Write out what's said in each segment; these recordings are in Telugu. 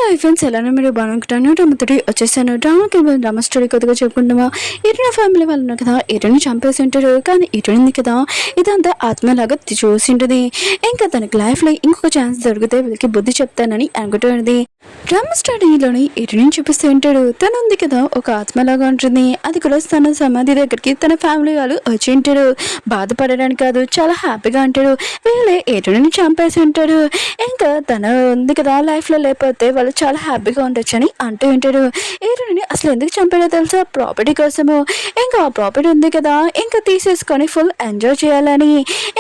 హలో ఫ్రెండ్స్, ఎలానో మీరు బాగుంటాను. డ్రామాతోటి వచ్చేసాను. డ్రామా స్టోరీ కొద్దిగా చెప్పుకుంటామా. ఇటు ఫ్యామిలీ వాళ్ళు ఉన్నారు కదా, ఇటుని చంపేసి ఉంటారు. కానీ ఇటుంది కదా, ఇదంతా ఆత్మలాగా చూసి ఉంటుంది. ఇంకా తనకి లైఫ్లో ఇంకొక ఛాన్స్ దొరికితే వీళ్ళకి బుద్ధి చెప్తానని అనుకుంటుంది. డ్రామా స్టోరీలోని ఇటుని చూపిస్తూ ఉంటాడు. తను ఉంది కదా, ఒక ఆత్మలాగా ఉంటుంది. అది కూడా తన సమాధి దగ్గరికి తన ఫ్యామిలీ వాళ్ళు వచ్చి ఉంటారు. బాధపడడానికి కాదు, చాలా హ్యాపీగా ఉంటాడు. వీళ్ళే ఇటుని చంపేసి ఉంటారు. ఇంకా తన ఉంది కదా, లైఫ్లో లేకపోతే వాళ్ళు చాలా హ్యాపీగా ఉండొచ్చని అంటూ ఉంటారు. ఏరుని అసలు ఎందుకు చంపాడో తెలుసా? ప్రాపర్టీ కోసము. ఇంకా ఆ ప్రాపర్టీ ఉంది కదా, ఇంకా తీసేసుకొని ఫుల్ ఎంజాయ్ చేయాలని.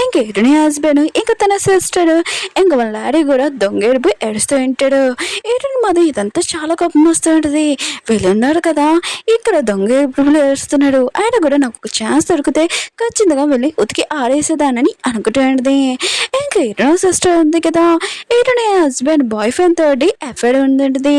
ఇంక ఏరుని హస్బెండ్, ఇంకా తన సిస్టర్, ఇంకా వాళ్ళ డాడీ కూడా దొంగేడుపు ఏడుస్తూ ఉంటాడు. ఏరుని మాది ఇదంతా చాలా కోపం వస్తూ ఉంటుంది. వీళ్ళున్నారు కదా, ఇక్కడ దొంగ ఏడుపులు ఏడుస్తున్నాడు. ఆయన కూడా నాకు ఒక ఛాన్స్ దొరికితే ఖచ్చితంగా వెళ్ళి ఉతికి ఆడేసేదానని అనుకుంటూ ఉంటుంది. ఇంకా ఏరుని సిస్టర్ ఉంది కదా, ఏరుని హస్బెండ్ బాయ్ ఫ్రెండ్ తోటి ఎఫ్ఐఆర్ ఉందండి.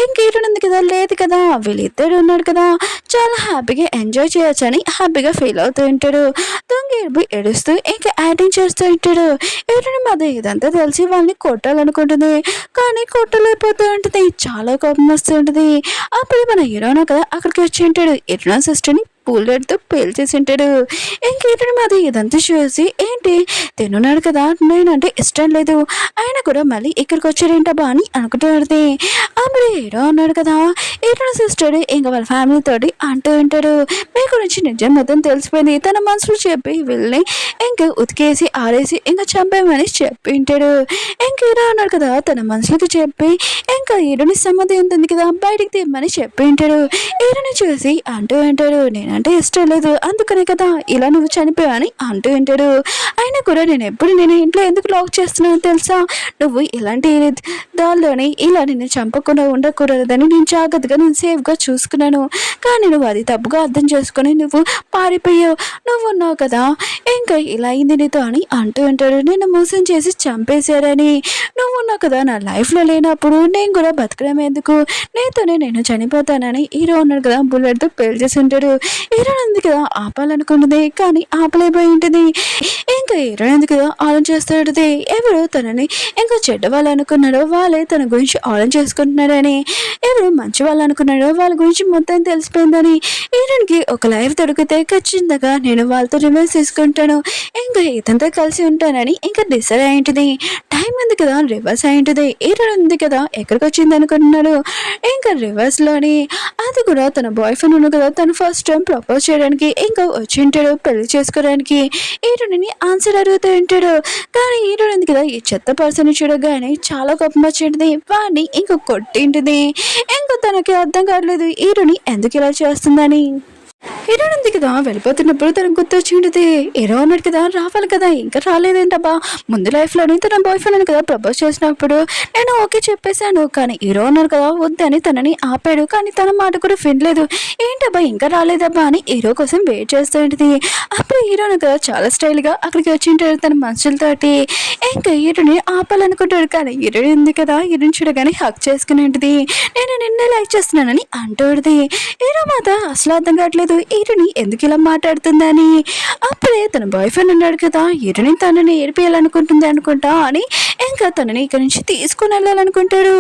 ఇంకేటో ఉంది కదా, లేదు కదా, వీళ్ళిద్దరు ఉన్నాడు కదా, చాలా హ్యాపీగా ఎంజాయ్ చేయొచ్చు అని హ్యాపీగా ఫీల్ అవుతూ ఉంటాడు. దొంగ ఏడుస్తూ ఇంకా యాక్టింగ్ చేస్తూ ఉంటాడు. ఏటని మాది ఇదంతా తెలిసి వాళ్ళని కొట్టాలనుకుంటుంది. కానీ కొట్టలేకపోతూ ఉంటుంది. చాలా కోపం వస్తూ ఉంటుంది. అప్పుడు మన హీరోనా కదా అక్కడికి వచ్చి ఉంటాడు. ఎటనా సిస్టర్ని పూలతో పేల్చేసి ఉంటాడు. ఇంకేటని మాది ఇదంతా చూసి, ఏంటి తిన్నాడు కదా, నేనంటే ఇష్టం లేదు, ఆయన కూడా మళ్ళీ ఇక్కడికి వచ్చారేంటబ్బా అని అనుకుంటున్నది. అప్పుడు హీరో ఉన్నాడు కదా, హీరో సిస్టర్ ఇంకా వాళ్ళ ఫ్యామిలీ తోటి అంటూ ఉంటాడు. మీ గురించి నిజం మొత్తం తెలిసిపోయింది. తన మనసులో చెప్పి వీళ్ళని ఇంకా ఉతికేసి ఆడేసి ఇంకా చంపేమని చెప్పి ఉంటాడు. ఇంక హీరో ఉన్నాడు కదా, తన మనసులోకి చెప్పి ఇంకా హీరోని సమ్మతి ఉంటుంది కదా, బయటికి తీయమని చెప్పి ఉంటాడు. హీరోని చూసి అంటూ ఉంటాడు, నేనంటే ఇష్టం లేదు, అందుకనే కదా ఇలా నువ్వు చనిపోయావని అంటూ ఉంటాడు. అయినా కూడా నేను ఇంట్లో ఎందుకు లాక్ చేస్తున్నానో తెలుసా? నువ్వు ఇలాంటి దానిలోని ఇలా నిన్ను చంపకుండా ఉండకూడదని నేను జాగ్రత్తగా నేను సేఫ్గా చూసుకున్నాను. కానీ నువ్వు అది తప్పుగా అర్థం చేసుకొని నువ్వు పారిపోయావు. నువ్వు ఉన్నావు కదా, ఇంకా ఇలా అయింది నీతో అని అంటూ ఉంటాడు. నేను మోసం చేసి చంపేశారని. నువ్వు ఉన్నావు కదా, నా లైఫ్లో లేనప్పుడు నేను కూడా బతకడం ఎందుకు, నీతోనే నేను చనిపోతానని హీరో ఉన్నాడు కదా, బుల్లెట్తో పేల్చేసి ఉంటాడు. హీరో ఉంది కదా ఆపాలనుకుంటుంది, కానీ ఆపలేకపోయి ఉంటుంది. ఇంకా హీరో ఎందుకు కదా ఆలోచిస్తాడుది. ఎవరు తనని ఇంకా చెడ్డ వాళ్ళు అనుకున్నాడో వాళ్ళే తన గురించి ఆలోచన చేసుకుంటున్నారని, ఎవరు మంచి వాళ్ళు అనుకున్నాడో వాళ్ళ గురించి మొత్తం తెలిసిపోయిందని. హీరోకి ఒక లైఫ్ దొరికితే ఖచ్చితంగా నేను వాళ్ళతో రివెంజ్ తీసుకుంటాను, ఇంకా ఇతంతో కలిసి ఉంటానని ఇంకా డిసైడ్ అయింటుంది. టైం ఉంది కదా, రివర్స్ అయింటుంది. హీరో ఉంది కదా ఎక్కడికి వచ్చింది అనుకుంటున్నాడు. ఇంకా రివర్స్లోని అది కూడా తన బాయ్ ఫ్రెండ్ ఉన్నాడు కదా, తను ఫస్ట్ టైం ప్రపోజ్ చేయడానికి ఇంకా వచ్చి ఉంటాడు పెళ్లి చేసుకోవడానికి. హీరోని ఆన్సర్ అడుగుతూ ఉంటాడు. కానీ హీరో ఉంది కదా, ఈ చెత్త పర్సన్ చూడగానే చాలా కోపం వచ్చింటుంది. వాడిని ఇంకా కొట్టింటుంది. ఇంకా తనకి అర్థం కావట్లేదు హీరోని ఎందుకు ఇలా చేస్తుందని. హీరో ఉంది కదా, వెళ్ళిపోతున్నప్పుడు తనకు గుర్తొచ్చి ఉంటుంది. హీరో ఉన్నాడు కదా, రావాలి కదా, ఇంకా రాలేదేంటబ్బా. ముందు లైఫ్లోని తన బాయ్ ఫ్రెండ్ కదా ప్రపోజ్ చేసినప్పుడు నేను ఓకే చెప్పేశాను, కానీ హీరో ఉన్నాడు కదా వద్దని తనని ఆపాడు. కానీ తన మాట కూడా వినలేదు. ఏంటబ్బా ఇంకా రాలేదబ్బా అని హీరో కోసం వెయిట్ చేస్తూ ఉంటుంది. అప్పుడు హీరోని కదా చాలా స్టైల్గా అక్కడికి వచ్చి ఉంటాడు తన మనుషులతోటి. ఇంకా హీరోని ఆపాలనుకుంటాడు. కానీ హీరో ఉంది కదా, హీరోని చూడగానే హక్ చేసుకుని ఉంటుంది. నేను నిన్నే లైక్ చేస్తున్నానని అంటుంది. హీరో మాట అసలు అర్థం కావట్లేదు హీరోని ఎందుకు ఇలా మాట్లాడుతుందని. అప్పుడే తన బాయ్ ఫ్రెండ్ ఉన్నాడు కదా, హీరోని తనని ఏడిపియాలనుకుంటుంది అనుకుంటా అని ఇంకా తనని ఇక్కడి నుంచి తీసుకుని వెళ్ళాలనుకుంటాడు.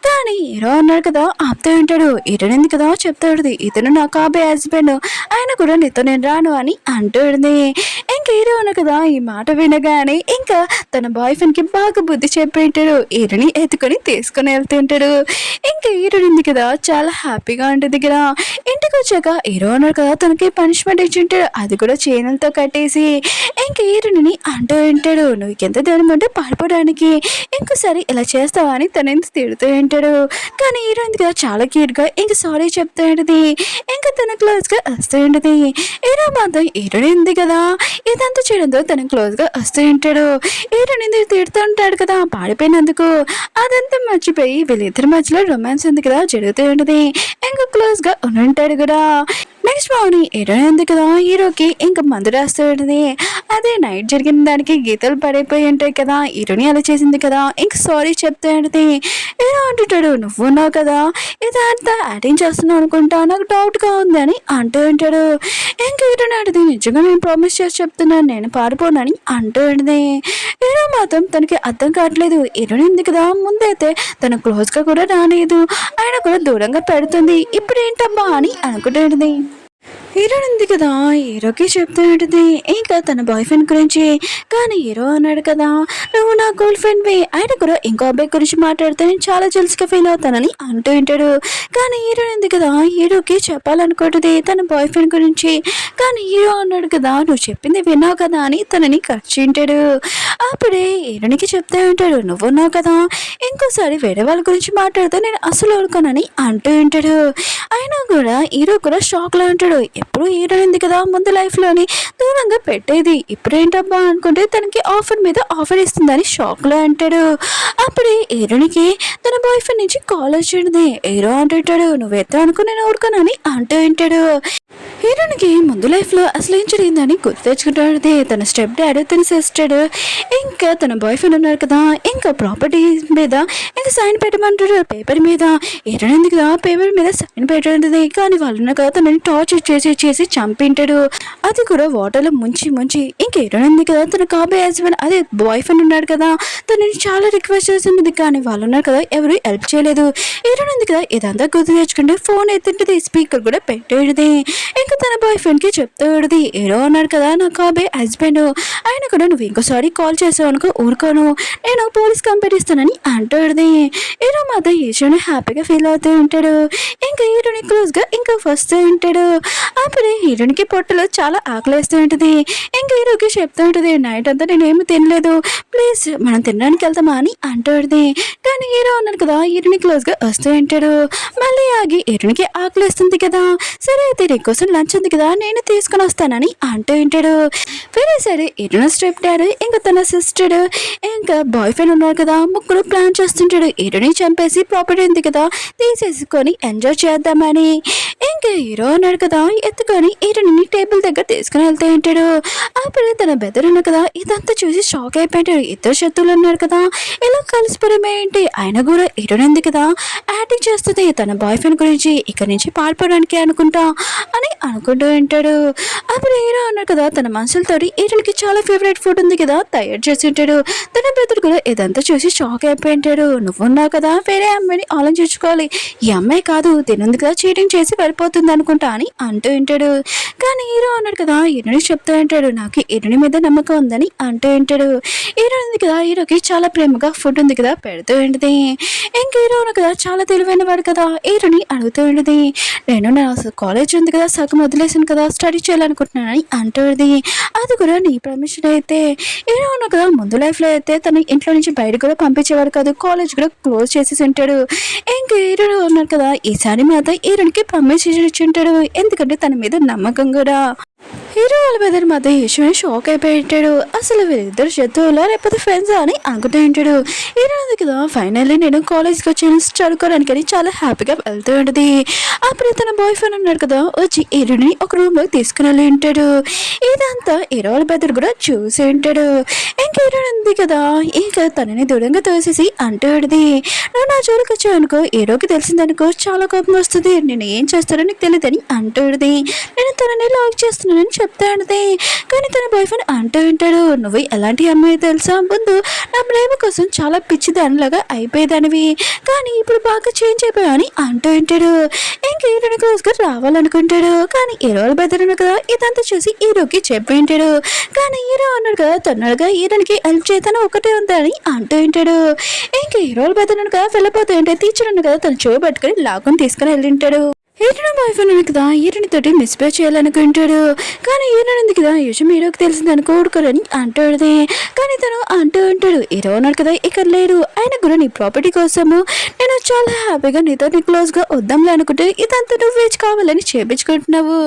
కానీ హీరో అన్నాడు కదా ఆపుతూ ఉంటాడు. హీరోని ఎందుకు కదా చెప్తాడు, ఇతను నా కాబోయే హస్బెండ్, ఆయన కూడా నీతో నేను రాను అని అంటుంది. ఇంకా హీరో ఉన్నాడు కదా, ఈ మాట వినగానే ఇంకా తన బాయ్ ఫ్రెండ్కి బాగా బుద్ధి చెప్పి ఉంటాడు. హీరోని ఎత్తుకొని తీసుకొని వెళ్తుంటాడు. ఇంకా హీరోని ఉంది కదా చాలా హ్యాపీగా ఉంటుంది కదా. ఇంటికి వచ్చాక హీరో ఉన్నాడు కదా, తనకి పనిష్మెంట్ ఇచ్చి ఉంటాడు, అది కూడా చైనలతో కట్టేసి. ఇంకా హీరోని అంటూ ఉంటాడు, నువ్వు ఎంత ధనం అంటే పారిపోవడానికి, ఇంకోసారి ఇలా చేస్తావా అని తన తిడుతూ ఉంటాడు. కానీ హీరో కదా చాలా క్యూట్గా ఇంకా సారీ చెప్తూ ఉంటుంది. ఇంకా తన క్లోజ్గా వస్తూ ఉంటుంది. హీరో మాత్రం హీరోని ఉంది కదా ఇదంతా చేయడంతో తన క్లోజ్గా వస్తూ ఉంటాడు. హీరోని తిడుతూ ఉంటాడు కదా పాడిపోయినందుకు. అదంతా మర్చిపోయి వీళ్ళిద్దరి మధ్యలో రొమాన్స్ ఉంది కదా జరుగుతూ ఉంటుంది. ఇంకా క్లోజ్గా ఉంటాడు కూడా. నెక్స్ట్ శ్రావణి హీరోయిన్ ఉంది కదా హీరోకి ఇంకా మందు రాస్తూ ఉంటుంది. అదే నైట్ జరిగిన దానికి గీతలు పడిపోయి ఉంటాయి కదా, హీరోని అలా చేసింది కదా, ఇంకా సారీ చెప్తే ఉంటుంది. హీరో అంటుంటాడు నువ్వు ఉన్నావు కదా ఇదంతా యాక్టింగ్ చేస్తున్నావు అనుకుంటా, నాకు డౌట్గా ఉంది అని అంటూ ఉంటాడు. ఇంకా హీరోని అడిగి నిజంగా నేను ప్రామిస్ చేసి చెప్తున్నాను నేను పారిపోనని అంటూ ఉంటుంది. హీరో మాత్రం తనకి అర్థం కావట్లేదు. హీరోని ఉంది కదా ముందైతే తన క్లోజ్గా కూడా రాలేదు, ఆయన కూడా దూరంగా పెడుతుంది, ఇప్పుడు ఏంటమ్మా అని అనుకుంటుంది. హీరో ఉంది కదా హీరోకి చెప్తూ ఉంటుంది ఇంకా తన బాయ్ ఫ్రెండ్ గురించి. కానీ హీరో అన్నాడు కదా నువ్వు నా గర్ల్ ఫ్రెండ్వి, ఆయన కూడా ఇంకో అబ్బాయి గురించి మాట్లాడితే నేను చాలా జెల్స్గా ఫీల్ అవుతానని అంటూ ఉంటాడు. కానీ హీరో ఉంది కదా హీరోకి చెప్పాలనుకుంటుంది తన బాయ్ ఫ్రెండ్ గురించి. కానీ హీరో అన్నాడు కదా నువ్వు చెప్పింది విన్నావు కదా అని తనని ఖర్చు ఉంటాడు. అప్పుడే హీరోనికి చెప్తూ ఉంటాడు నువ్వు ఉన్నావు కదా ఇంకోసారి వేరే వాళ్ళ గురించి మాట్లాడితే నేను అసలు ఊరుకోనని అంటూ ఉంటాడు. అయినా కూడా హీరో కూడా షాక్లో ఉంటాడు. ఎప్పుడు హీరో ఉంది కదా ముందు లైఫ్లోని దూరంగా పెట్టేది, ఇప్పుడేంటబ్బా అనుకుంటే తనకి ఆఫర్ మీద ఆఫర్ ఇస్తుందని షాక్లో అంటాడు. అప్పుడే హీరోనికి తన బాయ్ ఫ్రెండ్ నుంచి కాల్ వచ్చింది. హీరో అంటుంటాడు నువ్వు ఎత్తా అనుకుని నేను ఊరుకోనని అంటూ ఉంటాడు. హీరోనికి ముందు లైఫ్లో అసలు ఏం జరిగిందని గుర్తు తెచ్చుకుంటాడు. తన స్టెప్ డాడీ తన సిస్టర్ ఇంకా తన బాయ్ ఫ్రెండ్ ఉన్నారు కదా, ఇంకా ప్రాపర్టీ మీద ఇంకా సైన్ పెట్టమంటాడు పేపర్ మీద. హీరోయిన్ ఉంది కదా పేపర్ మీద సైన్ పెట్టండి, కానీ వాళ్ళు ఉన్నారు కదా తనని టార్చర్ చేసి చంపింటాడు. అది కూడా వాటర్లో ముంచి ఇంకా హీరోయిన్ ఉంది కదా తన కాబోయే హస్బెండ్ అదే బాయ్ ఫ్రెండ్ ఉన్నాడు కదా తనని చాలా రిక్వెస్ట్ చేసింది, కానీ వాళ్ళు ఉన్నారు కదా ఎవరు హెల్ప్ చేయలేదు. హీరోయిన్ ఉంది కదా ఇదంతా గుర్తు తెచ్చుకుంటే ఫోన్ ఎత్తుంటుంది, స్పీకర్ కూడా పెట్టేది. ఇంకా తన బాయ్ ఫ్రెండ్కి చెప్తాడు హీరో అన్నాడు కదా నా కాబోయే హస్బెండ్, ఆయన కూడా నువ్వు ఇంకోసారి కాల్ చేసావు అనుకో ఊరుకోను, నేను పోలీస్ కంప్లైంట్ ఇస్తానని అంటాడు. హీరో మాత్రం హీరోని హ్యాపీగా ఫీల్ అవుతూ ఉంటాడు. ఇంకా హీరోని క్లోజ్గా ఇంకా వస్తూ ఉంటాడు. అప్పుడే హీరోనికి పొట్టలో చాలా ఆకలిస్తూ ఉంటుంది. ఇంకా హీరోకి చెప్తూ ఉంటుంది నైట్ అంతా నేనేమి తినలేదు, ప్లీజ్ మనం తినడానికి వెళ్తామా అని అంటాడు. కానీ హీరో అన్నాడు కదా హీరోని క్లోజ్గా వస్తూ ఉంటాడు. మళ్ళీ ఆగి హీరోనికి ఆకలిస్తుంది కదా, సరే అయితే నీకోసం లంచ్ ఉంది కదా నేను తీసుకొని వస్తానని అంటూ ఉంటాడు. వేరే సరే హీరోని స్టెప్ డాడీ ఇంకా తన సిస్టర్ ఇంకా బాయ్ ఫ్రెండ్ ఉన్నారు కదా ముగ్గురు ప్లాన్ చేస్తుంటాడు హీరోని చంపేసి ప్రాపర్టీ ఉంది కదా తీసేసుకొని ఎంజాయ్ చేద్దామని. ఇంకా హీరో అన్నాడు కదా ఎత్తుకొని హీరోని టేబుల్ దగ్గర తీసుకుని వెళ్తూ ఉంటాడు. అప్పుడు తన బెదర్ ఉన్నారు కదా ఇదంతా చూసి షాక్ అయిపోయాడు. ఇద్దరు శత్రువులు ఉన్నారు కదా ఇలా కలిసిపోవడమే ఏంటి, ఆయన కూడా హీరోని ఉంది కదా యాక్టింగ్ చేస్తుంది తన బాయ్ ఫ్రెండ్ గురించి, ఇక్కడ నుంచి పారిపోవడానికి అనుకుంటా అని అనుకుంటూ ఉంటాడు. అప్పుడు హీరో అన్నాడు కదా తన మనుషులతో హీరోకి చాలా ఫేవరెట్ ఫుడ్ ఉంది కదా తయారు చేసి ఉంటాడు. తన బెదర్ కూడా ఇదంతా చూసి షాక్ అయిపోయి ఉంటాడు. నువ్వున్నావు కదా వేరే అమ్మాయిని ఆలోచించుకోవాలి, ఈ అమ్మాయి కాదు తినుంది కదా చీటింగ్ చేసి వెళ్ళిపోతుంది అనుకుంటా అని అంటూ ఉంటాడు. కానీ హీరో అన్నాడు కదా హీరోని చెప్తూ ఉంటాడు నాకు హీరోని మీద నమ్మకం ఉందని అంటూ ఉంటాడు. హీరో ఉంది కదా హీరోకి చాలా ప్రేమగా ఫుడ్ ఉంది కదా పెడుతూ ఉంటుంది. ఇంకా హీరో ఉన్నాడు కదా చాలా తెలివైన వాడు కదా హీరోని అడుగుతూ ఉంటుంది నేను నా కాలేజ్ ఉంది కదా సగం వదిలేసాను కదా స్టడీ చేయాలనుకుంటున్నానని అంటుంది. అది కూడా నీ పర్మిషన్ అయితే. హీరో ఉన్నాడు కదా ముందు లైఫ్లో అయితే తన ఇంట్లో నుంచి బయట కూడా పంపించేవాడు కాదు, కాలేజ్ కూడా క్లోజ్ చేసేసి ఉంటాడు. ఇంకా హీరో ఉన్నాడు కదా ఈసారి మాత్రం హీరోనికి పర్మిషన్ ఇచ్చి ఉంటాడు, ఎందుకంటే తన మీద నమ్మకం కూడా. హీరో వాళ్ళ బెదర్ మధ్య హీరోని షాక్ అయిపోయి ఉంటాడు. అసలు వీళ్ళిద్దరు శత్రువులా లేకపోతే ఫ్రెండ్స్ అని అనుకుంటూ ఉంటాడు. హీరో కదా ఫైనల్లీ నేను కాలేజ్కి వచ్చాను చదువుకోవడానికి అని చాలా హ్యాపీగా వెళ్తూ ఉంటుంది. అప్పుడు తన బాయ్ ఫ్రెండ్ ఉన్నాడు కదా వచ్చి హీరోని ఒక రూమ్లో తీసుకుని వెళ్ళి ఉంటాడు. ఇదంతా హీరో వాళ్ళ బెదర్ కూడా చూసి ఉంటాడు. ఇంకా హీరో ఉంది కదా ఇంకా తనని దూరంగా తోసేసి అంటాడుది నువ్వు నా జోలికి వచ్చావు అనుకో హీరోకి తెలిసిందనుకో చాలా కోపం వస్తుంది, నేను ఏం చేస్తానో నీకు తెలియదని అంటాడుది. నేను తనని లాక్ చేస్తున్నానని చెప్తాడుది. కానీ తన బాయ్ ఫ్రెండ్ అంటూ ఉంటాడు నువ్వు ఎలాంటి అమ్మాయి తెలుసా, ముందు నా ప్రేమ కోసం చాలా పిచ్చిదానిలాగా అయిపోయేదానివి, కానీ ఇప్పుడు బాగా చేంజ్ అయిపోయావు అని అంటూ ఉంటాడు. ఇంకా హీరోని క్లోజ్గా రావాలనుకుంటాడు. కానీ హీరో బెదరను కదా ఇదంతా చూసి హీరోకి చెప్పి ఉంటాడు. కానీ హీరో అన్నాడు కదా తొందరగా హీరోనికి హెల్ప్ చేతను ఒకటే ఉందని అంటూ ఉంటాడు. ఇంకా హీరో బెదరను కదా వెళ్ళిపోతూ ఉంటే టీచర్ ఉన్నాడు కదా తను చెవి పట్టుకొని లాక్కుని తీసుకుని వెళ్ళి ఉంటాడు. హీరోని బాయ్ ఫ్రెండ్ కదా హీరోని తోటి మిస్పే చేయాలనుకుంటాడు. కానీ హీరోని ఉంది కదా యూజం హీరోకి తెలిసింది అనుకోడుకోరని అంటాడుది. కానీ తను అంటూ ఉంటాడు హీరో ఉన్నాడు కదా ఇక్కడ లేడు, ఆయన కూడా నీ ప్రాపర్టీ కోసము నేను చాలా హ్యాపీగా నీతో నీ క్లోజ్గా వద్దాంలే అనుకుంటే ఇదంతా నువ్వు వేచి కావాలని చేపించుకుంటున్నావు.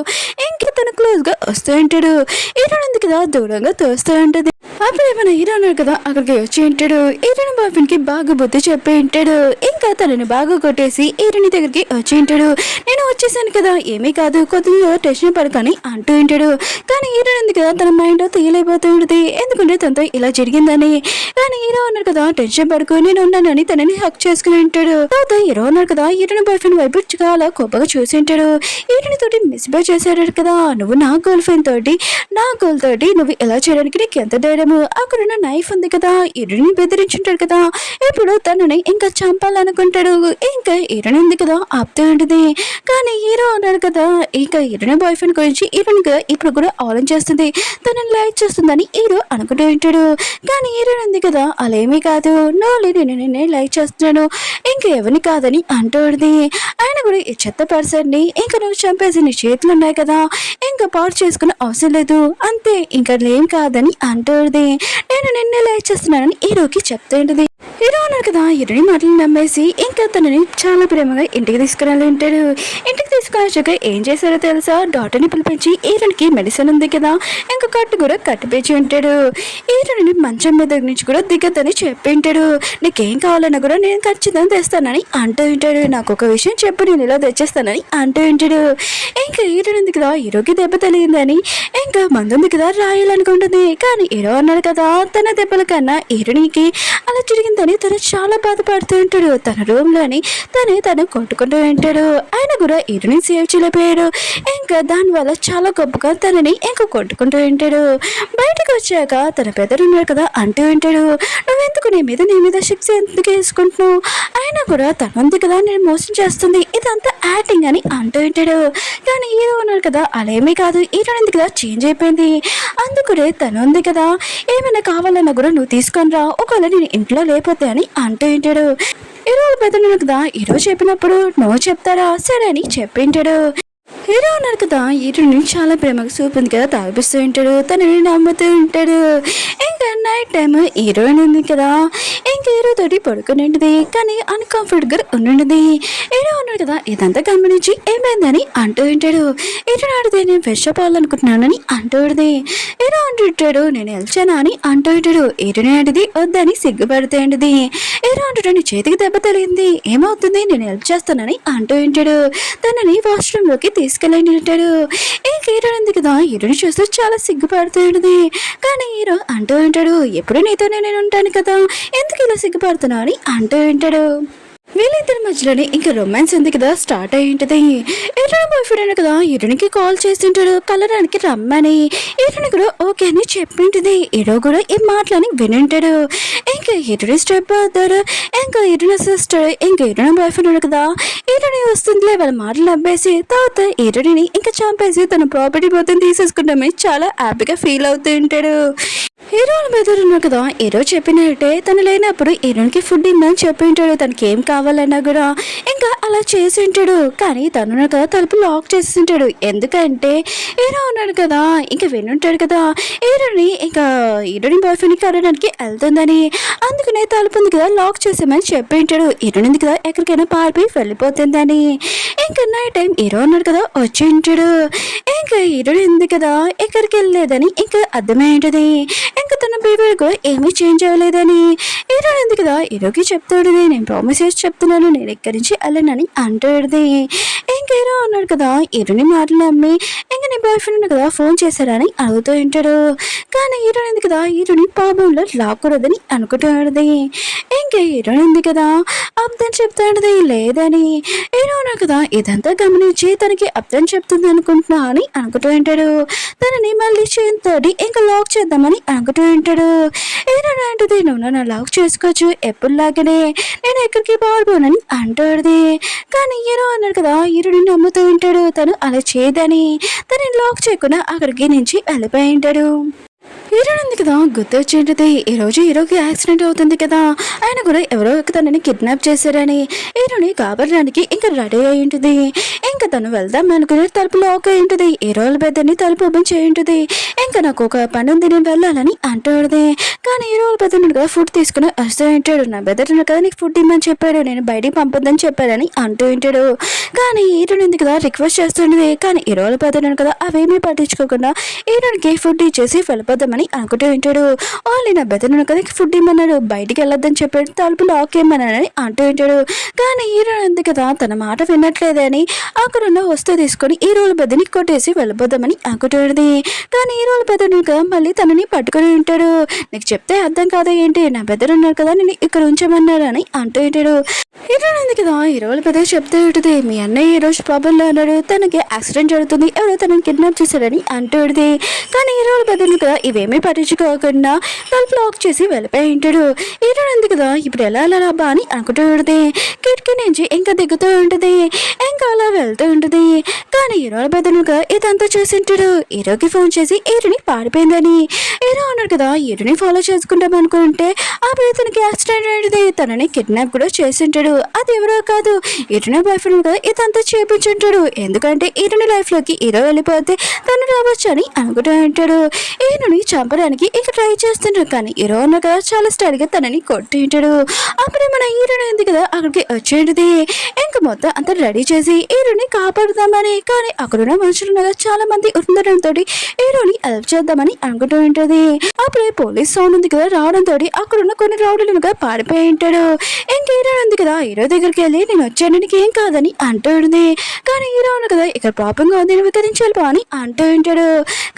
ఇంకా తను క్లోజ్గా వస్తూ ఉంటాడు. హీరోని ఉంది కదా దూరంగా తోస్తూ ఉంటుంది. అప్పుడు ఏమైనా హీరో అన్నాడు కదా అక్కడికి వచ్చి ఉంటాడు. హీరోని బాయ్ ఫ్రెండ్కి బాగా బుద్ధి చెప్పి ఉంటాడు. ఇంకా తనని బాగా కొట్టేసి హీరోని దగ్గరికి వచ్చి ఉంటాడు. నేను నేను వచ్చేసాను కదా, ఏమీ కాదు, కొద్దిగా టెన్షన్ పడకని అంటూ ఉంటాడు. కానీ హీరో ఉంది కదా, తన మైండ్ తీయలేకపోతూ ఉంటుంది, ఎందుకంటే తనతో ఇలా జరిగిందని. కానీ హీరో అన్నాడు కదా, టెన్షన్ పడుకో, నేను ఉన్నానని తనని హక్ చేసుకుని ఉంటాడు. తర్వాత హీరో అన్నాడు కదా, హీరోని బాయ్ ఫ్రెండ్ వైపు చాలా కోపంగా చూసి ఉంటాడు. హీరోని తోటి మిస్బిహేవ్ చేశాడు కదా, నువ్వు నా గర్ల్ ఫ్రెండ్ తోటి, నా గర్ల్ తోటి నువ్వు ఎలా చేయడానికి నీకు ఎంత ధైర్యము, అక్కడున్న నైఫ్ ఉంది కదా, హీరోని బెదిరించుంటాడు కదా, ఇప్పుడు తనని ఇంకా చంపాలనుకుంటాడు. ఇంకా హీరోని ఉంది కదా, ఆపుతూ ఉంటుంది. కానీ హీరో అన్నాడు కదా, ఇంకా హీరోని బాయ్ ఫ్రెండ్ గురించి హీరోని ఇప్పుడు కూడా ఆలోచిస్తుంది, తనని లైక్ చేస్తుందని హీరో అనుకుంటూ ఉంటాడు. కానీ హీరోని ఉంది కదా, అలా ఏమీ కాదు, నో లేదు, నేనే లైక్ చేస్తున్నాను, ఇంకా ఎవరిని కాదని అంటుంది. ఆయన కూడా ఈ చెత్త పర్సన్ని ఇంకా నువ్వు చంపేసి నీ చేతులు ఉన్నాయి కదా, ఇంకా పాటు చేసుకునే అవసరం లేదు, అంతే, ఇంకా ఏం కాదని అంటుంది. నేను నిన్నే లైక్ చేస్తున్నానని హీరోకి చెప్తుంటది. హీరో అన్నారు కదా, హీరోని మాటలు నమ్మేసి ఇంకా తనని చాలా ప్రేమగా ఇంటికి తీసుకుని ఉంటాడు. ఇంటికి తీసుకుని వచ్చాక ఏం చేశారో తెలుసా, డాక్టర్ని పిలిపించి హీరోనికి మెడిసిన్ ఉంది కదా, ఇంకా కట్టు కూడా కట్టిపించి ఉంటాడు. హీరోని మంచం మీద నుంచి కూడా దిగద్దని చెప్పి ఉంటాడు. నీకేం కావాలన్నా కూడా నేను ఖచ్చితంగా తెస్తానని అంటూ ఉంటాడు. నాకు ఒక విషయం చెప్పు, నేను ఇలా తెచ్చేస్తానని అంటూ ఉంటాడు. ఇంకా హీరో ఉంది కదా, హీరోకి దెబ్బ తెలియదని ఇంకా మందు ఉంది కదా రాయాలనుకుంటుంది. కానీ హీరో అన్నాడు కదా, తన దెబ్బల కన్నా హీరోనికి అలా జరిగిందని తను చాలా బాధపడుతూ ఉంటాడు. తన రూమ్లోని తను కొట్టుకుంటూ ఉంటాడు. ఆయన కూడా హీరోని సేవ్ చేయలేకపోయాడు. ఇంకా దానివల్ల చాలా గొప్పగా తనని ఇంకా కొట్టుకుంటూ ఉంటాడు. బయటకు వచ్చాక తన పెద్దలు ఉన్నాడు కదా అంటూ ఉంటాడు, నువ్వెందుకు నీ మీద శిక్ష ఎందుకు వేసుకుంటున్నావు, అయినా కూడా తను ఉంది కదా నేను మోసం చేస్తుంది, ఇదంతా యాక్టింగ్ అని అంటూ ఉంటాడు. కానీ హీరో ఉన్నాడు కదా, అలా ఏమీ కాదు, హీరో ఉంది కదా చేంజ్ అయిపోయింది, అందుకనే తను ఉంది కదా, ఏమైనా కావాలన్నా కూడా నువ్వు తీసుకొని రా, ఒకవేళ నేను ఇంట్లో లేకపోతే అని అంటూ ఉంటాడు. హీరో పెద్దలు కదా, హీరో చెప్పినప్పుడు నువ్వు చెప్తారా, సరే అని చెప్పింటాడు. హీరో ఉన్నారు కదా, హీరోని చాలా ప్రేమగా చూపింది కదా తాగిపిస్తూ ఉంటాడు, తనని నమ్ముతూ ఉంటాడు. ఇంకా నైట్ టైం హీరోయిన్ ఉంది కదా, ఇంకా హీరో తోటి పడుకుని ఉంటుంది, కానీ అన్కంఫర్ట్గా ఉండుంటుంది. హీరో ఉన్నాడు కదా, ఇదంతా గమనించి ఏమైందని అంటూ ఉంటాడు. హీరో ఆడితే నేను ఫ్రెష్ అప్ అవ్వాలనుకుంటున్నానని అంటూ ఉంటుంది. హీరో అంటుంటాడు, నేను వెళ్చానా అని అంటూ ఉంటాడు. హీరోని ఆడిది వద్దని సిగ్గుపడుతూ ఉంటుంది. హీరో అంటుంటాడు, నీ చేతికి దెబ్బ తగిలింది, ఏమవుతుంది, నేను హెల్ప్ చేస్తానని అంటూ ఉంటాడు. తనని వాష్రూమ్లోకి తీసుకెళ్ళండి అంటాడు. ఇంకా హీరో ఉంది కదా, హీరోని చూస్తూ చాలా సిగ్గుపడుతూ ఉంటుంది. కానీ హీరో అంటూ ఉంటాడు, ఎప్పుడు నీతోనే నేను ఉంటాను కదా, ఎందుకు ఇలా సిగ్గుపడుతున్నా అని అంటూ ఉంటాడు. వీళ్ళిద్దరి మధ్యలోనే ఇంకా రొమాన్స్ ఉంది కదా స్టార్ట్ అయి ఉంటుంది. హీరో బాయ్ ఫ్రెండ్ కదా హీరోనికి కాల్ చేస్తుంటాడు కలడానికి రమ్మని. హీరోని కూడా ఓకే అని చెప్పింటుంది. హీరో కూడా ఈ మాటలని వినుంటాడు. ఇంకా హీరోని స్టెప్ అవుతాడు. ఇంకా హీరోని సిస్టర్ ఇంకా హీరోని బాయ్ ఫ్రెండ్ కదా హీరోని వస్తుందిలే వాళ్ళ మాటలు అబ్బేసి తర్వాత హీరోని ఇంకా చంపేసి తన ప్రాపర్టీ మొత్తం తీసేసుకుంటామని చాలా హ్యాపీగా ఫీల్ అవుతూ ఉంటాడు. హీరోని బెదరున్నాడు కదా, హీరో చెప్పినట్టే తను లేనప్పుడు హీరోనికి ఫుడ్ ఇమ్మని చెప్పి ఉంటాడు. తనకి ఏం కావాలన్నా కూడా ఇంకా అలా చేసి ఉంటాడు. కానీ తను కదా తలుపు లాక్ చేసి ఉంటాడు. ఎందుకంటే హీరో ఉన్నాడు కదా, ఇంకా వినుంటాడు కదా హీరోని ఇంకా హీరోని బాయ్ ఫ్రెండ్కి కలవడానికి వెళ్తుందని. అందుకనే తలుపు ఉంది కదా లాక్ చేసామని చెప్పి ఉంటాడు. హీరోని ఉంది కదా ఎక్కడికైనా పారిపోయి వెళ్ళిపోతుందని. ఇంకా నైట్ టైం హీరో ఉన్నాడు కదా వచ్చి ఉంటాడు. ఇంకా హీరోని ఉంది కదా ఎక్కడికి వెళ్ళలేదని ఇంకా అర్థమై ఉంటుంది. ఇంకా తన బిహేవియర్ కూడా ఏమీ చేంజ్ అవ్వలేదని. హీరో ఉంది కదా హీరోకి చెప్తాడు, నేను ప్రామిస్ చేసి చెప్తున్నాను నేను ఇక్కడి నుంచి వెళ్ళనని అంటాడు. ఇంకా హీరో ఉన్నాడు కదా హీరోని మాటలు నమ్మి ఇంకా నీ బాయ్ ఫ్రెండ్ కదా ఫోన్ చేశారని అడుగుతూ ఉంటాడు. కానీ హీరో ఉంది కదా హీరోని పాపంలో లాక్కూడదని అనుకుంటాడు. ఇంకా హీరో ఉంది కదా అర్థం చెప్తాడు లేదని. హీరో ఉన్నాడు కదా ఇదంతా గమనించి తనకి అర్థం చెప్తుంది అనుకుంటున్నా అని అనుకుంటూ ఉంటాడు. తనని మళ్ళీ చేతితోటి ఇంకా లాక్ చేద్దామని అనుకుంటూ ఉంటాడు. హీరో అంటది, నువ్వు నన్ను లాక్ చేసుకోవచ్చు ఎప్పుడులాగానే, నేను ఎక్కడికి పారిపోనని అంటాడు. కానీ హీరో అన్నాడు కదా హీరోని నమ్ముతూ ఉంటాడు. తను అలా చేయదని తనని లాక్ చేయకుండా అక్కడికి నుంచి వెళ్ళిపోయి ఉంటాడు. హీరో ఉంది కదా గుర్తు వచ్చింటుంది. ఈరోజు హీరోకి యాక్సిడెంట్ అవుతుంది కదా, ఆయన కూడా ఎవరో తనని కిడ్నాప్ చేశారని హీరోని కాపాడడానికి ఇంకా రెడీ అయి ఉంటుంది. ఇంకా తను వెళ్దాం అనుకుని తలుపు లాక్ అయి ఉంటుంది. హీరో పెద్దని తలుపు ఓపెన్ చేయి ఉంటుంది. ఇంకా నాకు ఒక పని ఉంది నేను వెళ్ళాలని అంటాడు. కానీ హీరో పెద్ద కదా ఫుడ్ తీసుకుని వస్తూ ఉంటాడు. నా బెదర్ కదా నీకు ఫుడ్ ఇమ్మని చెప్పాడు, నేను బయటికి పంపొద్దని చెప్పాడని అంటూ ఉంటాడు. కానీ హీరోని ఉంది కదా రిక్వెస్ట్ చేస్తుండేది. కానీ హీరో పెద్ద కదా అవేమీ పట్టించుకోకుండా హీరోనికి ఫుడ్ ఇచ్చేసి వెళ్ళిపోతాడు. వెళ్ళిపోదామని అనుకుంటూ ఉంటాడు. వాళ్ళు నా బెదరు కదా ఫుడ్ ఇమ్మన్నాడు, బయటికి వెళ్ళొద్దని చెప్పాడు, తలుపు లాక్ ఇమ్మన్నానని అంటూ ఉంటాడు. కానీ హీరో ఉంది కదా తన మాట వినట్లేదని అక్కడున్న వస్తువు తీసుకొని హీరోల బెదర్ని కొట్టేసి వెళ్ళిపోదామని అనుకుంటుంది. కానీ హీరోల బెదరు కదా మళ్ళీ తనని పట్టుకొని ఉంటాడు. నీకు చెప్తే అర్థం కాదా ఏంటి, నా బెదరు ఉన్నారు కదా నేను ఇక్కడ ఉంచమన్నారు అని అంటూ ఉంటాడు. హీరో ఉంది కదా హీరోల పెద్దగా చెప్తూ ఉంటుంది, మీ అన్నయ్య ఈ రోజు ప్రాబ్లంలో ఉన్నాడు, తనకి యాక్సిడెంట్ జరుగుతుంది, ఎవరో తనని కిడ్నాప్ చేశారని అంటూ ఉంటుంది. కానీ హీరోల పెద్దలు కదా ఇవేమీ పట్టించుకోకుండా తలుపు లాక్ చేసి వెళ్ళిపోయి ఉంటాడు. హీరో ఉంది కదా ఇప్పుడు ఎలా బా అని అనుకుంటూ ఉంటుంది. కిటికీ నుంచి ఇంకా దిగుతూ ఉంటుంది, ఇంకా అలా వెళ్తూ ఉంటుంది. కానీ హీరోల పెద్దలు కదా ఇదంతా చూసి ఉంటాడు. హీరోకి ఫోన్ చేసి హీరోని పారిపోయిందని. హీరో అన్నాడు కదా హీరోని ఫాలో చేసుకుంటాం అనుకుంటే అప్పుడు తనకి యాక్సిడెంట్ అయింది, తనని కిడ్నాప్ కూడా చేసి ఉంటాడు. అది ఎవరో కాదు హీరోని బాయ్ ఫ్రెండ్ కదా ఇదంతా చేపించుంటాడు. ఎందుకంటే హీరోని లైఫ్ లోకి హీరో వెళ్ళిపోతే తను రావచ్చు అని అనుకుంటూ ఉంటాడు. హీరోని చంపడానికి ఇంకా ట్రై చేస్తుంటాడు. కానీ హీరో ఉన్న కదా చాలా స్టైల్ గా తనని కొట్టి ఉంటాడు. అప్పుడే మన హీరోని ఉంది కదా అక్కడికి వచ్చేది. ఇంకా మొత్తం అంతా రెడీ చేసి హీరోని కాపాడుదామని, కానీ అక్కడున్న మనుషులు కదా చాలా మంది ఉండడంతో హీరోని హెల్ప్ చేద్దామని అనుకుంటూ ఉంటుంది. అప్పుడే పోలీస్ సౌండ్ ఉంది కదా రావడంతో అక్కడున్న కొన్ని రౌడీలుగా పారిపోయి ఉంటాడు. ఇంకా హీరో ఉంది కదా హీరో దగ్గరికి వెళ్ళి నేను వచ్చాను నీకు ఏం కాదని అంటూ ఉంది. కానీ హీరో ఉంది కదా ఇక్కడ ప్రాబ్లంగా ఉంది వికరించి వెళ్ళిపో అని అంటూ ఉంటాడు.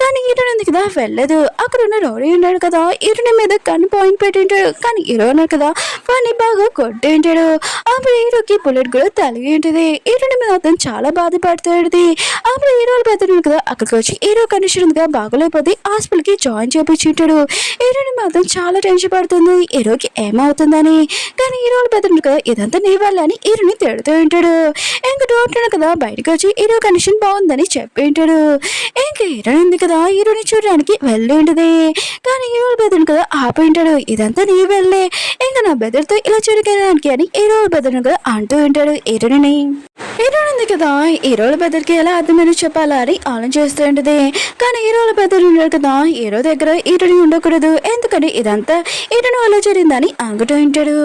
కానీ హీరో ఉంది కదా వెళ్ళదు. అక్కడ ఉన్న రౌడీ ఉన్నాడు కదా హీరోని మీద కన్ను పాయింట్ పెట్టి ఉంటాడు. కానీ హీరో ఉన్నాడు కదా వాడిని బాగా కొట్టి ఉంటాడు. అప్పుడు హీరోకి బుల్లెట్ కూడా తలిగి ఉంటుంది. హీరోని మీద అతను చాలా బాధపడుతుంది. అప్పుడు హీరోలు పెద్దడు కదా అక్కడికి వచ్చి హీరో కండిషన్ ఉందిగా బాగోలేకపోతే హాస్పిటల్ కి జాయిన్ చేయించుంటాడు. హీరోని మాత్రం చాలా టెన్షన్ పడుతుంది హీరోకి ఏమవుతుందని. కానీ హీరోలు పెద్దడు కదా ఇదంతా నీ వల్ల అని హీరోని తిడుతూ ఉంటాడు. ఇంకా డాక్టర్ కదా బయటకు వచ్చి హీరో కండిషన్ బాగుందని చెప్పి ఉంటాడు. ఇంకా హీరో ఉంది కదా హీరోని చూడడానికి వెళ్ళి ఉంటుంది. కానీ హీరోల బెదరు కదా ఆపి ఉంటాడు. ఇదంతా నీ వెళ్ళే ఇంకా నా బెదర్తో ఇలా చూడడానికి అని హీరోల బెదరు కదా అంటూ ఉంటాడు హీరోని. హీరో ఉంది కదా హీరోల బెదర్కి ఎలా అర్థమని చెప్పాలా అని ఆలోచిస్తూ ఉంటుంది. కానీ హీరోల బెదరు ఉన్నాడు కదా హీరో దగ్గర హీరోని ఉండకూడదు, ఎందుకని ఇదంతా హీరోని వల్ల జరిగిందని అనుకుంటూ ఉంటాడు.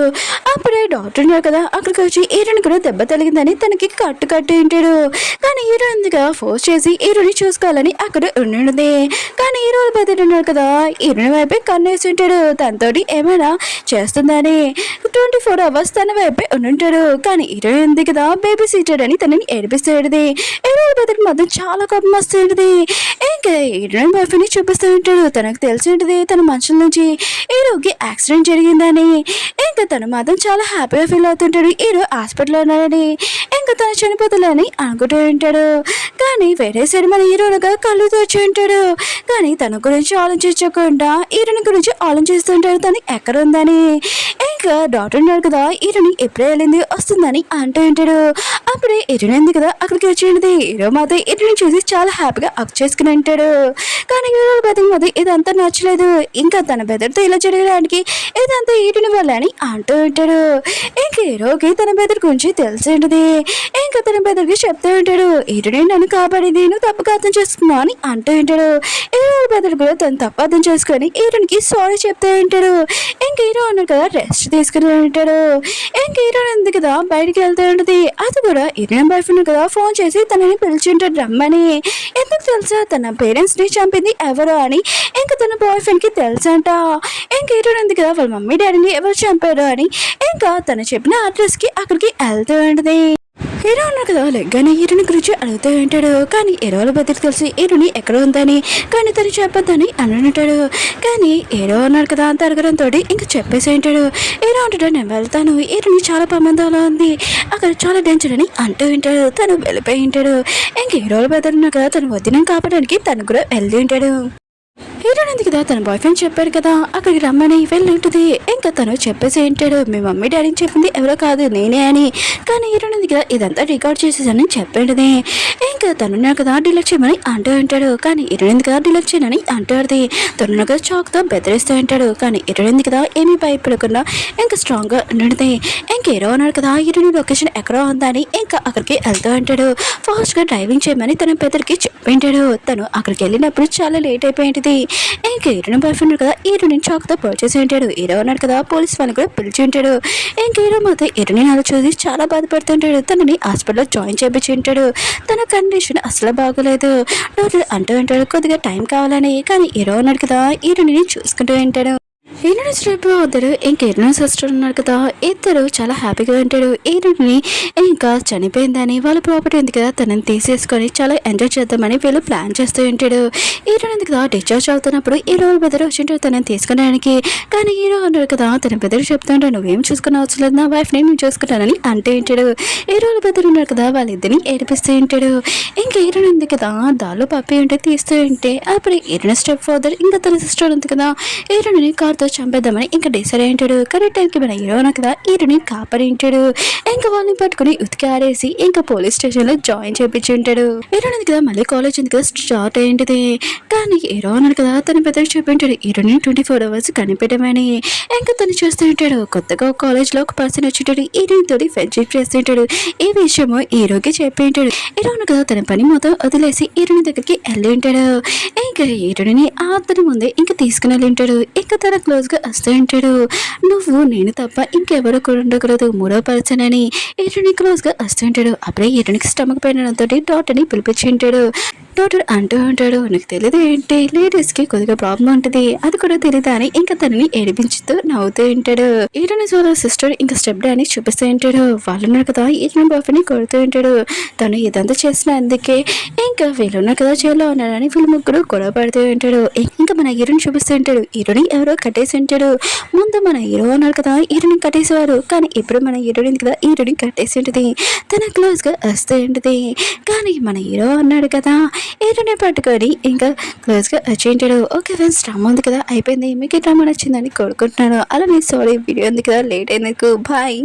అప్పుడే డాక్టర్ ఉన్నాడు కదా అక్కడికి వచ్చి హీరోని కూడా దెబ్బ తగిలిందని తనకి కట్టు ఉంటాడు. కానీ హీరో ఎందుకు ఫోర్స్ చేసి హీరోని చూసుకోవాలని అక్కడ ఉండుంది. కానీ హీరోల బెదరు ఉన్నాడు కదా హీరోని వైపే కన్నేసి ఉంటాడు, తనతోటి ఏమైనా చేస్తుందని 24 hours తన వైపే ఉండుంటాడు. కానీ హీరో ఉంది కదా బేబీ సీటర్ అని తనని ఏడిపిస్తాడు. హీరోల బెదరు మాత్రం చాలా కోపం వస్తుంది. ఇంకా హీరోయిన్ బాయ్ ఫ్రెండ్ చూపిస్తూ ఉంటాడు. తనకు తెలిసి ఉంటుంది తన మనుషుల నుంచి హీరోకి యాక్సిడెంట్ జరిగిందని. ఇంకా తను మాత్రం చాలా హ్యాపీగా ఫీల్ అవుతుంటాడు హీరో హాస్పిటల్లో ఉన్నాడని. ఇంకా తను చనిపోతుందని అనుకుంటూ ఉంటాడు. కానీ వేరే సైడ్ మన హీరోలుగా కళ్ళు తెచ్చి ఉంటాడు. కానీ తన గురించి ఆలోచించకుండా హీరోని గురించి ఆలోచిస్తుంటాడు తను ఎక్కడ ఉందని. ఇంకా డాక్టర్ ఉన్నాడు కదా హీరోని ఎప్పుడే వెళ్ళింది వస్తుందని అంటూ ఉంటాడు. అప్పుడే హీరోయిన్ ఉంది కదా అక్కడికి వచ్చేది. హీరో మాత్రం హీరోని చూసి చాలా హ్యాపీగా అప్ చేసుకుని ఉంటాడు. కానీ హీరోల బెదర్ మాత్రం ఇదంతా నచ్చలేదు. ఇంకా తన బెదర్తో ఇలా జరగడానికి ఇదంతా హీరోని వల్ల అని అంటూ ఉంటాడు. ఇంకా హీరోకి తన బెదర్ గురించి తెలిసి ఉంటుంది. ఇంకా తన బెదర్కి చెప్తూ ఉంటాడు హీరోని నన్ను కాపాడింది నువ్వు తప్పుగా అర్థం చేసుకున్నావు అని అంటూ ఉంటాడు. హీరోల బెదర్ కూడా తను తప్పు అర్థం చేసుకొని హీరోనికి సారీ చెప్తూ ఉంటాడు. ఇంకా హీరో అన్నాడు కదా రెస్ట్ తీసుకుని ఉంటాడు. ఇంకా హీరో ఉంది కదా బయటికి వెళ్తూ ఉంటుంది. అది కూడా హీరోయిన్ బాయ్ ఫ్రెండ్ కదా ఫోన్ చేసి తనని పిలిచి ఉంటాడు రమ్మని. ఎందుకు తెలుసా తన పేరెంట్స్ ని చంపింది ఎవరో అని ఇంకా తన బాయ్ ఫ్రెండ్ కి తెలుసంట. ఇంకా హీరోయిన్ ఉంది కదా వాళ్ళ మమ్మీ డాడీని ఎవరు చంపారు అని ఇంకా తను చెప్పిన అడ్రస్ కి అక్కడికి వెళ్తూ ఉంటుంది. హీరో ఉన్నాడు కదా లెగ్గానే హీరోని గురించి అడుగుతూ ఉంటాడు. కానీ హీరోల బెదర్ తెలిసి హీరోని ఎక్కడ ఉందని కానీ తను చెప్పొద్దని అంటాడు. కానీ హీరో ఉన్నాడు కదా అంత అడగడంతో ఇంకా చెప్పేసి ఉంటాడు. హీరో అంటాడు నేను వెళ్తాను, హీరోని చాలా ప్రమాదంలో ఉంది, అక్కడ చాలా డేంజర్ అని అంటూ ఉంటాడు. తను వెళ్ళిపోయి ఉంటాడు. ఇంక హీరోల బెదర్ ఉన్నాడు కదా తను వద్దని కాపాడడానికి తను కూడా వెళ్ళి ఉంటాడు. హీరోయిన్ ఉంది కదా తన బాయ్ ఫ్రెండ్ చెప్పాడు కదా అక్కడికి రమ్మని వెళ్ళి ఉంటుంది. ఇంకా తను చెప్పేసి ఉంటాడు మీ మమ్మీ డాడీని చెప్పింది ఎవరో కాదు నేనే అని. కానీ హీరోయిన్ ఉంది కదా ఇదంతా రికార్డ్ చేసేసానని చెప్పేది. ఇంకా తను కదా డిలీట్ చేయమని అంటూ ఉంటాడు. కానీ హీరోయిన్ కదా డిలీట్ చేయనని అంటాడు. తను కదా చాక్తో బెదిరిస్తూ ఉంటాడు. కానీ హీరోయిన్ కదా ఏమీ భయపడకుండా ఇంకా స్ట్రాంగ్గా ఉంటుంది. ఇంకా హీరో అన్నాడు కదా హీరోయిన్ లొకేషన్ ఎక్కడో ఉందని ఇంకా అక్కడికి వెళ్తూ ఉంటాడు. ఫాస్ట్గా డ్రైవింగ్ చేయమని తన పెద్దరికి చెప్పింటాడు. తను అక్కడికి వెళ్ళినప్పుడు చాలా లేట్ అయిపోయింది. ఇంకా హీరోయిన్ బాయ్ ఫ్రెండ్ కదా హీరోయిన్ చాక్తో పర్చేసి ఉంటాడు. హీరో ఉన్నాడు కదా పోలీస్ వాళ్ళని కూడా పిలిచి ఉంటాడు. ఇంకా హీరో మాత్రం హీరోయిన్ అలా చూసి చాలా బాధపడుతుంటాడు. తనని హాస్పిటల్లో జాయిన్ చేయించి ఉంటాడు. తన కండిషన్ అసలు బాగోలేదు. డాక్టర్ అంటూ ఉంటాడు కొద్దిగా టైం కావాలని. కానీ హీరో ఉన్నాడు కదా హీరోయిన్ చూసుకుంటూ ఉంటాడు. హీరోని స్ట్రిప్ అవుతాడు. ఇంకా హీరోయిన్ సిస్టర్ ఉన్నారు కదా ఇద్దరు చాలా హ్యాపీగా ఉంటాడు. హీరోని ఇంకా చనిపోయిందని వాళ్ళ ప్రాపర్టీ ఉంది కదా తనని తీసేసుకొని చాలా ఎంజాయ్ చేద్దామని వీళ్ళు ప్లాన్ చేస్తూ ఉంటాడు. హీరోయిన్ ఉంది కదా డిశ్చార్జ్ అవుతున్నప్పుడు హీరో బెదర్ వచ్చింటాడు తనని తీసుకునేడానికి. కానీ హీరో అన్నాడు కదా తన బెదర్ చెప్తుంటాడు నువ్వేం చూసుకుని అవసరం లేదు నా వైఫ్ని నేను చూసుకుంటానని అంటే ఉంటాడు. హీరో బెదర్ ఉన్నారు కదా వాళ్ళిద్దరిని ఏడిపిస్తూ ఉంటాడు. ఇంకా హీరోయిన్ ఉంది కదా దానిలో పప్పి ఉంటే తీస్తూ ఉంటే అప్పుడు హీరోయిన్ స్టెప్ ఫాదర్ ఇంకా తన సిస్టర్ ఉంది కదా హీరోని కార్తో చంపేద్దామని ఇంకా డిసైడ్ అయ్యింటాడు. కరెక్ట్ టైంకి మన హీరోయిన్ కదా హీరోని కాపాడింటాడు. ఇంకా వాళ్ళని పట్టుకుని ఉతికి ఆడేసి ఇంకా పోలీస్ స్టేషన్ లో జాయిన్ చేయించి ఉంటాడు. హీరోయిన్ కదా మళ్ళీ కాలేజ్ ఉంది కదా స్టార్ట్ అయ్యింటది. కానీ హీరో అన్నాడు కదా తన పెద్దలు చెప్పింటాడు హీరోని 24 hours కనిపెట్టమని. ఇంకా తను చూస్తూ ఉంటాడు కొత్తగా కాలేజ్ లో ఒక పర్సన్ వచ్చింటాడు. హీరోయిన్ తోటి ఫ్రెండ్షిప్ చేస్తుంటాడు. ఈ విషయము హీరోకి చెప్పింటాడు. హీరోయిన్ కదా తన పని మొత్తం వదిలేసి హీరోయిన్ దగ్గరికి వెళ్ళి ఉంటాడు. ఇంకా హీరోని అతని ముందే ఇంకా తీసుకుని వెళ్ళి ఉంటాడు. ఇంకా తన క్లోజ్ గా వస్తూ ఉంటాడు నువ్వు నేను తప్ప ఇంకెవరు కూడా ఉండకూడదు మూడో పర్సన్ అని. హీరోని క్లోజ్ గా వస్తూ ఉంటాడు. అప్పుడే హీరోనికి స్టమక్ పెయిన్ తోటి డాక్టర్ని పిలిపించి ఉంటాడు. డాక్టర్ అంటూ ఉంటాడు నీకు తెలియదు ఏంటి లేడీస్ కి కొద్దిగా ప్రాబ్లం ఉంటుంది అది కూడా తెలియదా అని ఇంకా తనని ఏడిపించుతూ నవ్వుతూ ఉంటాడు. హీరోని వాళ్ళ సిస్టర్ ఇంకా స్టెప్ డాన్ని చూపిస్తూ ఉంటాడు. వాళ్ళు ఉన్నారు కదా హీరోయిన్ బాయ్ ఫ్రెండ్ కొడుతూ ఉంటాడు. తను ఇదంతా చేసిన అందుకే ఇంకా వీళ్ళు ఉన్నారు కదా జైల్లో ఉన్నారని వీళ్ళు ముగ్గురు గొడవ పడుతూ ఉంటాడు. ఇంకా మన హీరోని చూపిస్తూ ఉంటాడు. హీరోని ఎవరో కట్టేసి ఉంటాడు. ముందు మన హీరో ఉన్నారు కదా హీరోని కట్టేసేవారు. కానీ ఇప్పుడు మన హీరోయిన్ కదా హీరోని కట్టేసి ఉంటుంది. తన క్లోజ్ గా వస్తూ ఉంటుంది. కానీ మన హీరో అన్నాడు కదా హీరోని పట్టుకొని ఇంకా క్లోజ్ గా వచ్చి ఉంటాడు. ఓకే ఫ్రెండ్స్ డ్రామా ఉంది కదా అయిపోయింది. మీకు డ్రామా నచ్చిందని కోరుకుంటున్నాను. అలానే సారీ వీడియో ఉంది కదా లేట్ అయినందుకు బాయ్.